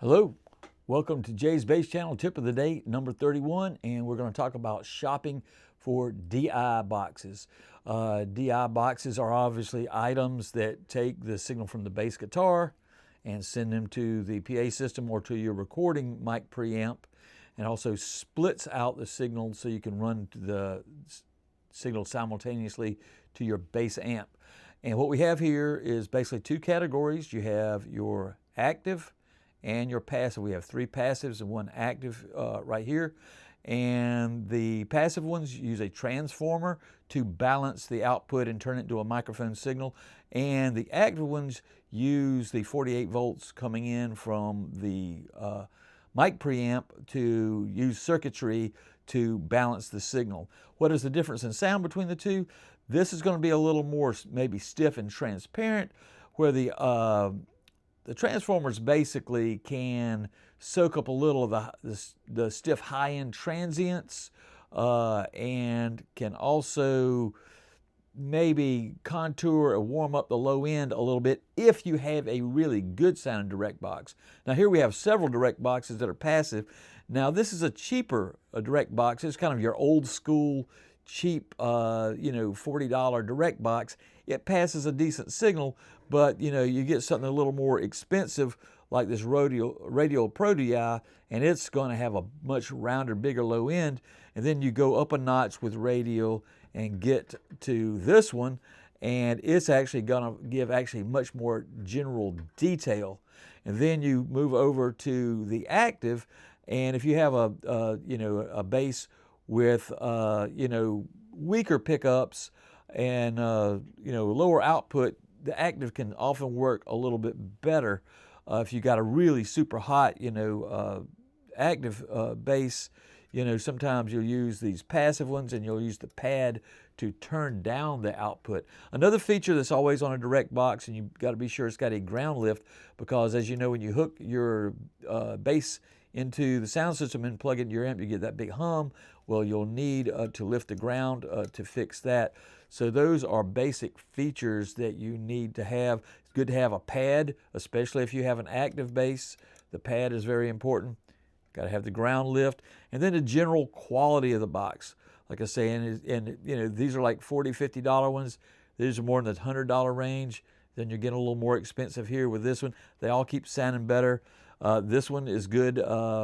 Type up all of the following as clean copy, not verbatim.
Hello, welcome to Jay's Bass Channel tip of the day number 31, and we're going to talk about shopping for DI boxes. DI boxes are obviously items that take the signal from the bass guitar and send them to the PA system or to your recording mic preamp, and also splits out the signal so you can run the signal simultaneously to your bass amp. And what we have here is basically two categories. You have your active and your passive. We have three passives and one active right here. And the passive ones use a transformer to balance the output and turn it into a microphone signal. And the active ones use the 48 volts coming in from the mic preamp to use circuitry to balance the signal. What is the difference in sound between the two? This is going to be a little more maybe stiff and transparent, where the transformers basically can soak up a little of the stiff high-end transients and can also maybe contour or warm up the low end a little bit if you have a really good sounding direct box. Now here we have several direct boxes that are passive. Now this is a cheaper direct box. It's kind of your old school cheap $40 direct box. It passes a decent signal, but you get something a little more expensive like this Radial Pro DI, and it's going to have a much rounder, bigger low end. And then you go up a notch with Radial and get to this one, and it's actually going to give much more general detail. And then you move over to the active, and if you have a bass with weaker pickups and lower output, the active can often work a little bit better. If you got a really super hot active bass, sometimes you'll use these passive ones and you'll use the pad to turn down the output. Another feature that's always on a direct box, and you've got to be sure it's got a ground lift, because as you know, when you hook your bass into the sound system and plug it in your amp, you get that big hum. Well, you'll need to lift the ground to fix that. So those are basic features that you need to have. It's good to have a pad, especially if you have an active bass. The pad is very important. Got to have the ground lift, and then the general quality of the box. Like I say, and these are like $40, $50 ones. These are more in the $100 range. Then you're getting a little more expensive here with this one. They all keep sounding better. This one is good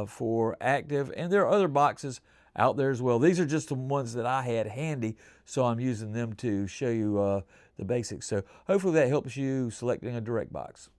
for active, and there are other boxes out there as well. These are just the ones that I had handy, so I'm using them to show you the basics. So hopefully that helps you selecting a direct box.